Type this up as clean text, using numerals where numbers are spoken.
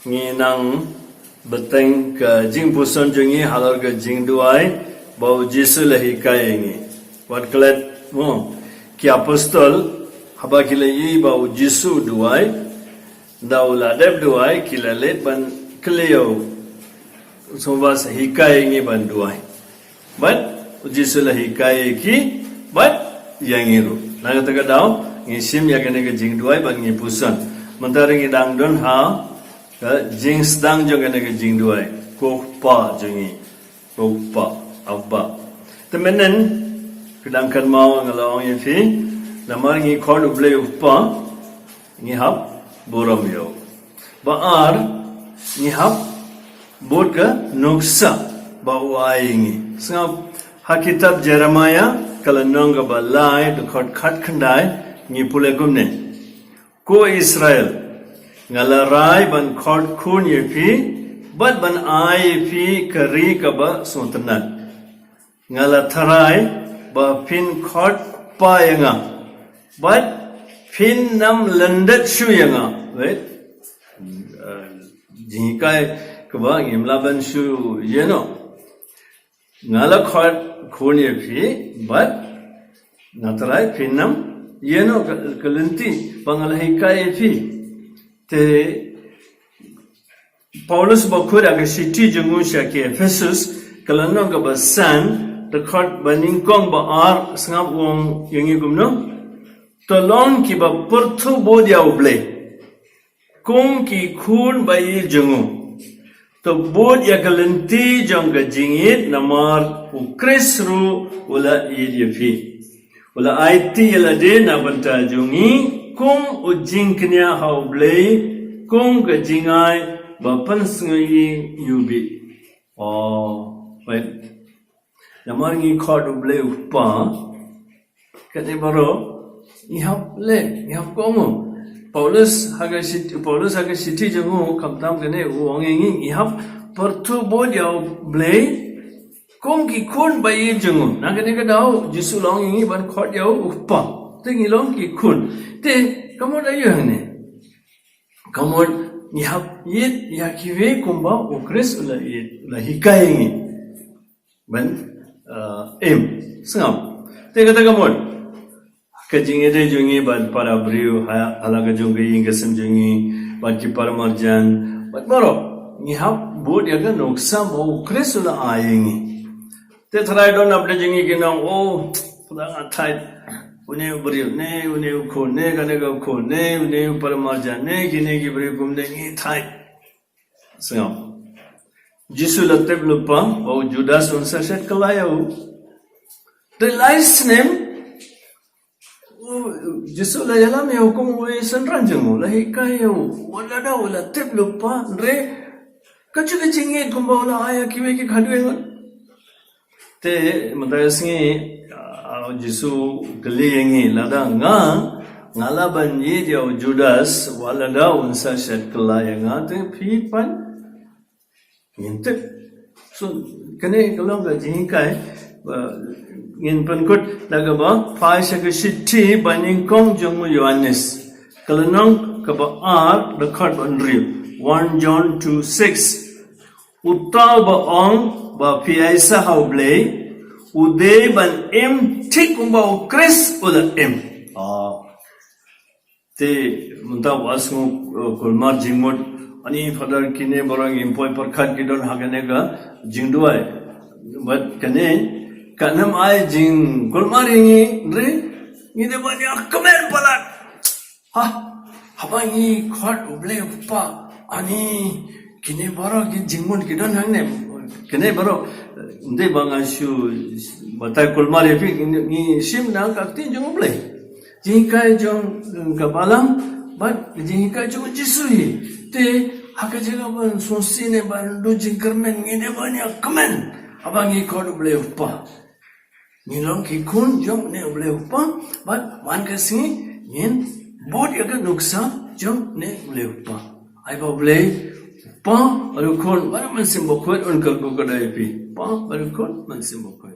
ngi nang beteng ke jing puson jungi halor ke jing duai bau Yesus lahi kai ngi wat kelet mo ki apostol haba kile yi bau Yesus duai daula deb duai kila let ban kleo somwas hikai ngi ban duai but Yesus lahi kai ki but yang iru naga taga daw ngi sim ya kene ke jing duai ban ngi puson mentari ngi dang don ha jing sedang juga nak jing duai kopa jengi kopa abba temenan kedangkan mau ngalong yang fi namar ngi khod uble uppa ngi hap boram yo baar ngi hap bod ka nuksa bawai ngi sangap hakitab Jeremiah kalanong ka balai khod khat khandai ngi pule gumne ko Israel ngalarai ban khod khun ye phi bat ban ai phi kari ka ba sontanan ngala tharai ba phin khod pa yanga bat phin nam landat shu yanga wait jikai ka ba ngimla ban shu yeno ngala khod khun ye phi bat natarai phin nam yeno kalanti bangalai kai phi te Paulus bakhura ke city jungusha ke Ephesus kalano ka basan the khot baning kong ba ar sangap wong yengi gumno to long ki ba purthu bodya uble kong ki khun ba yi jungu to bodya galanti jong ga jingit namar ukrisru ula idfi ula aiti ila de na banta jungi kung ujing kenya haublei kung kajingai bapan sengai yubi wait namar ngi khod ublei upa kate baro ihap komo Paulus haga city jangu kamtam kene uongengi ihap pertu bodya ublei kung ki kun bai jangu nagane ka dau Yesu longengi ban khod yau upa tengi long ki kun te kamod ayo hane kamod nihap yit yakiwe kumba ukris ula hikai ngi ban sangam te kata kamod kajing ede jungi ban para brio halaga jungi ingasam jungi ban ki paramarjan ban baro nihap bod yaga noksa mo ukris ula ayengi te tharai don apne jungi kinang pudang athai une brio ne une ko ne gane ga ko ne une paramaja ne gine gi brio gumde ngi thai so Yesu latte lupa o Judas unsa set kalaya the last name Yesu la yala me hukum we sanran jangu la hikayo wala da wala tep lupa re kachu ke chinge gumba wala aya kiwe ki khadwe te matasingi Yesu keliengi lada ngala banyi dia Judas walada unsa set kelaya ngate pipan nginte so kene kalau gaji kai ngin pankut laga ba faisha ke sitti baning kong jong Yohanes kalanong kaba ar record bandri 1 John 2:6 utaw ba ong ba piaisa hauble uday ban tik kumba ukris ula te munta wasmu kulmar jingmot ani father kine borang impoi parkhat kidon hagane ga jingduai but kane kanam ai jing kulmar ingi re ni de bani akmen palat habangi khot uble upa ani kine borang jingmot kidon hangne kene baro nde bangashu batai kulmar epi ni sim na kakti jong ble jingkai jong kabalam bat jingkai jong jisui te hakajaga ban sosine ban do jingkermen ngine banya kemen abangi khod ble upa nilong ki kun jong ne ble upa bat wan kasi yin bod yaga nuksa jong ne ble upa ai ba ble pa barukon bara man simbokot unkal ko kadai pi pa barukon man simbokot